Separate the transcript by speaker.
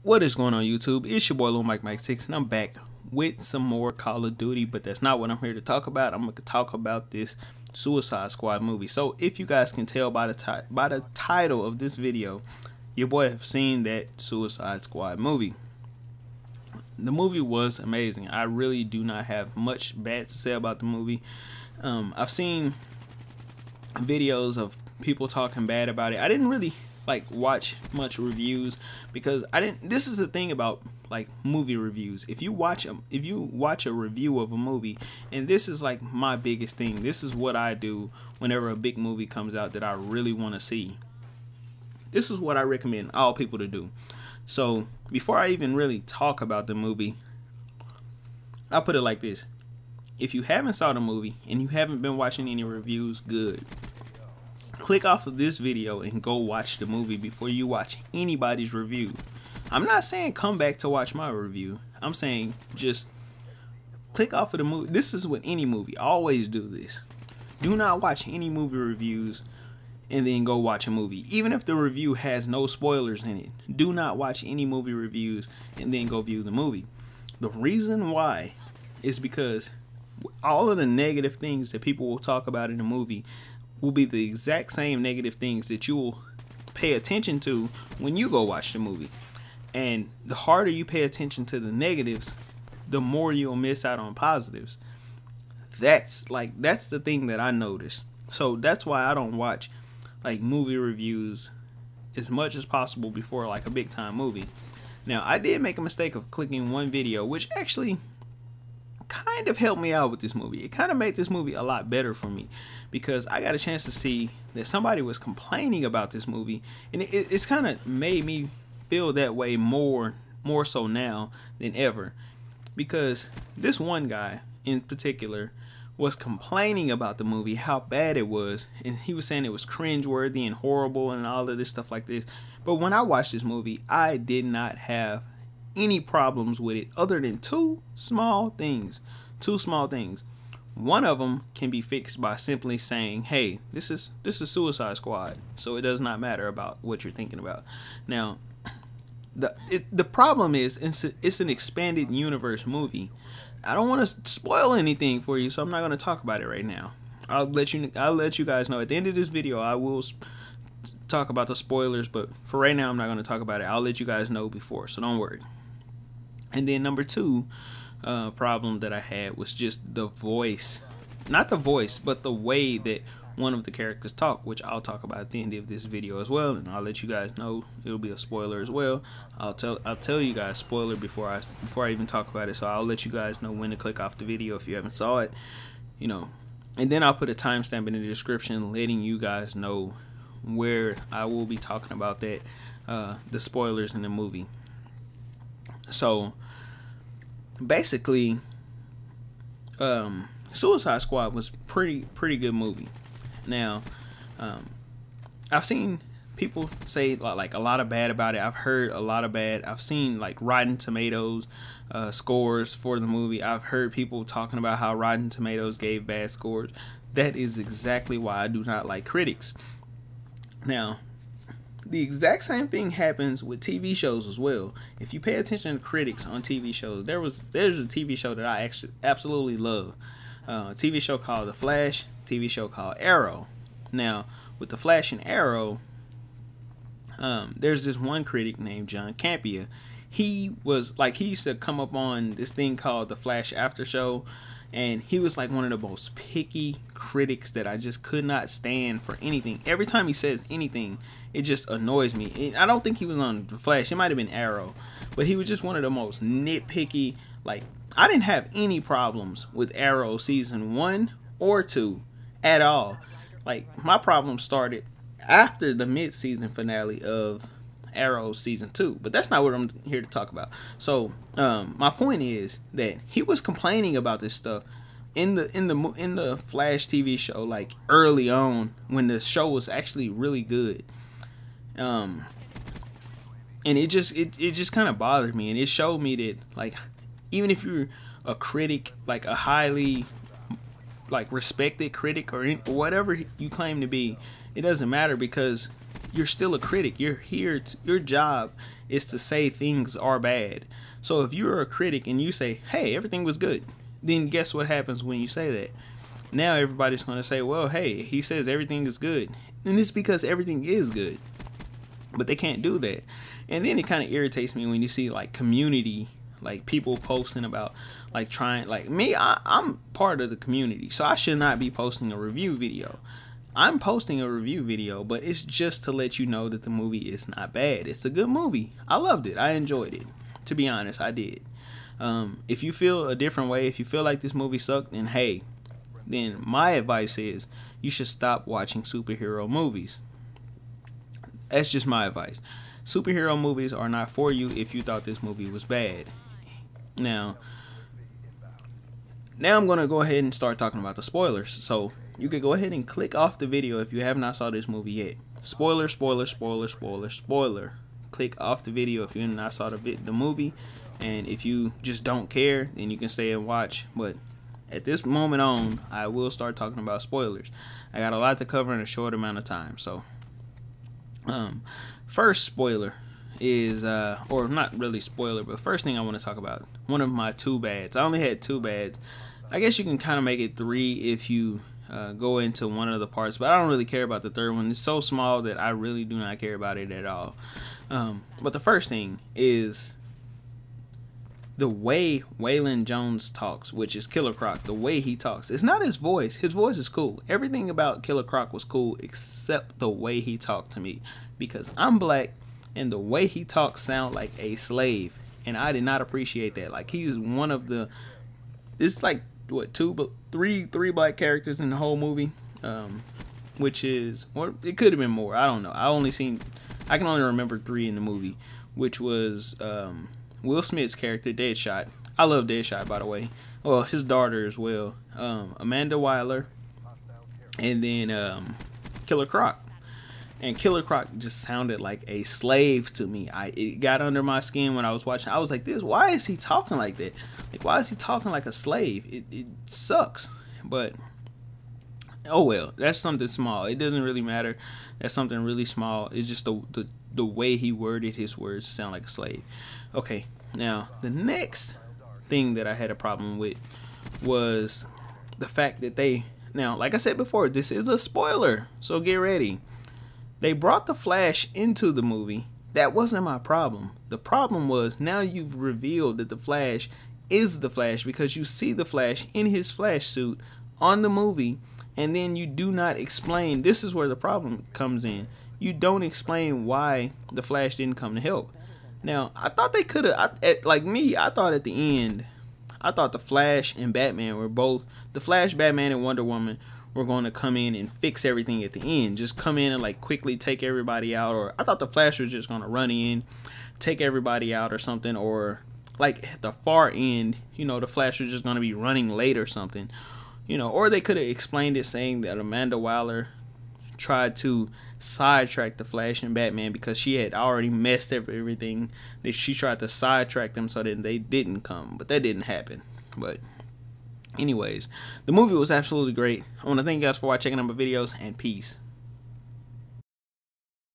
Speaker 1: What is going on, YouTube? It's your boy lilmikemikesix, and I'm back with some more Call of Duty, but that's not what I'm here to talk about. I'm going to talk about this Suicide Squad movie. So if you guys can tell by the title of this video, your boy have seen that Suicide Squad movie. The movie was amazing. I really do not have much bad to say about the movie. I've seen videos of people talking bad about it. I didn't really watch much reviews because this is the thing about movie reviews. If you watch a review of a movie, and this is my biggest thing, this is what I do whenever a big movie comes out that I really want to see. This is what I recommend all people to do. So before I even really talk about the movie, I'll put it like this: if you haven't saw the movie and you haven't been watching any reviews, good. Click off of this video and go watch the movie before you watch anybody's review. I'm not saying come back to watch my review. I'm saying just click off of the movie. This is with any movie. Always do this. Do not watch any movie reviews and then go watch a movie. Even if the review has no spoilers in it, do not watch any movie reviews and then go view the movie. The reason why is because all of the negative things that people will talk about in a movie will be the exact same negative things that you will pay attention to when you go watch the movie. And the harder you pay attention to the negatives, the more you'll miss out on positives. That's the thing that I noticed. So that's why I don't watch movie reviews as much as possible before a big time movie. Now, I did make a mistake of clicking one video, which actually kind of helped me out with this movie. It kind of made this movie a lot better for me because I got a chance to see that somebody was complaining about this movie, and it's kind of made me feel that way more so now than ever, because this one guy in particular was complaining about the movie, how bad it was, and he was saying it was cringeworthy and horrible and all of this stuff like this. But when I watched this movie, I did not have any problems with it other than two small things. One of them can be fixed by simply saying, hey, this is Suicide Squad, so it does not matter about what you're thinking about. Now, the problem is it's an expanded universe movie. I don't want to spoil anything for you, so I'm not going to talk about it right now. I'll let you guys know at the end of this video. I will talk about the spoilers, but for right now I'm not going to talk about it. I'll let you guys know before, so don't worry. And then number two problem that I had was just the voice. Not the voice, but the way that one of the characters talk, which I'll talk about at the end of this video as well, and I'll let you guys know. It'll be a spoiler as well. I'll tell you guys spoiler before I even talk about it, so I'll let you guys know when to click off the video if you haven't saw it, and then I'll put a timestamp in the description letting you guys know where I will be talking about that, the spoilers in the movie. So basically, Suicide Squad was pretty good movie. Now, I've seen people say a lot of bad about it. I've heard a lot of bad. I've seen Rotten Tomatoes scores for the movie. I've heard people talking about how Rotten Tomatoes gave bad scores. That is exactly why I do not like critics. Now, the exact same thing happens with TV shows as well. If you pay attention to critics on TV shows, there's a TV show that I actually absolutely love. A TV show called The Flash, TV show called Arrow. Now, with The Flash and Arrow, there's this one critic named John Campia. He used to come up on this thing called The Flash After Show, and he was one of the most picky critics that I just could not stand for anything. Every time he says anything, it just annoys me. I don't think he was on The Flash. It might have been Arrow, but he was just one of the most nitpicky. I didn't have any problems with Arrow season 1 or 2 at all. My problem started after the mid-season finale of Arrow season 2, but that's not what I'm here to talk about. So my point is that he was complaining about this stuff in the Flash TV show early on when the show was actually really good, and it just kind of bothered me, and it showed me that even if you're a critic, a highly respected critic or whatever you claim to be, it doesn't matter, because you're still a critic. You're here to, your job is to say things are bad. So if you're a critic and you say, hey, everything was good, then guess what happens when you say that? Now everybody's going to say, well, hey, he says everything is good, and it's because everything is good. But they can't do that. And then it kind of irritates me when you see like community, like people posting about like trying, like me, I'm part of the community, so I should not be posting a review video. I'm posting a review video, but it's just to let you know that the movie is not bad. It's a good movie. I loved it. I enjoyed it. To be honest, I did. If you feel a different way, if you feel like this movie sucked, then hey, then my advice is you should stop watching superhero movies. That's just my advice. Superhero movies are not for you if you thought this movie was bad. Now I'm going to go ahead and start talking about the spoilers. So you could go ahead and click off the video if you have not saw this movie yet. Spoiler, spoiler, spoiler, spoiler, spoiler. Click off the video if you have not saw the movie. And if you just don't care, then you can stay and watch. But at this moment on, I will start talking about spoilers. I got a lot to cover in a short amount of time. So first spoiler is or not really spoiler, but first thing I want to talk about, one of my 2 bads. I only had 2 bads. I guess you can kind of make it 3 if you go into one of the parts, but I don't really care about the third one. It's so small that I really do not care about it at all. But the first thing is the way Waylon Jones talks, which is Killer Croc. The way he talks, it's not his voice. His voice is cool. Everything about Killer Croc was cool except the way he talked to me, because I'm black and the way he talks sound like a slave, and I did not appreciate that. Like, he's one of the, it's like what, three black characters in the whole movie, which is, or it could have been more. I don't know. I can only remember 3 in the movie, which was Will Smith's character, Deadshot. I love Deadshot, by the way. Well, his daughter as well, Amanda Wyler, and then Killer Croc. And Killer Croc just sounded like a slave to me. It got under my skin when I was watching. I was like, why is he talking like that? Like, why is he talking like a slave? It sucks. But oh well, that's something small. It doesn't really matter. That's something really small. It's just the way he worded his words sound like a slave. Okay, now the next thing that I had a problem with was the fact that now, like I said before, this is a spoiler, so get ready. They brought the Flash into the movie. That wasn't my problem. The problem was, now you've revealed that the Flash is the Flash, because you see the Flash in his Flash suit on the movie, and then you do not explain. This is where the problem comes in. You don't explain why the Flash didn't come to help. Now, I thought they could have, like me, I thought at the end, I thought the Flash and Batman were both, the Flash, Batman, and Wonder Woman were going to come in and fix everything at the end. Just come in and like quickly take everybody out. Or I thought the Flash was just going to run in, take everybody out or something. Or like at the far end, you know, the Flash was just going to be running late or something. You know, or they could have explained it saying that Amanda Wyler tried to sidetrack the Flash and Batman because she had already messed up everything. That she tried to sidetrack them so that they didn't come. But that didn't happen. But anyways, the movie was absolutely great. I want to thank you guys for watching, checking out my videos, and peace.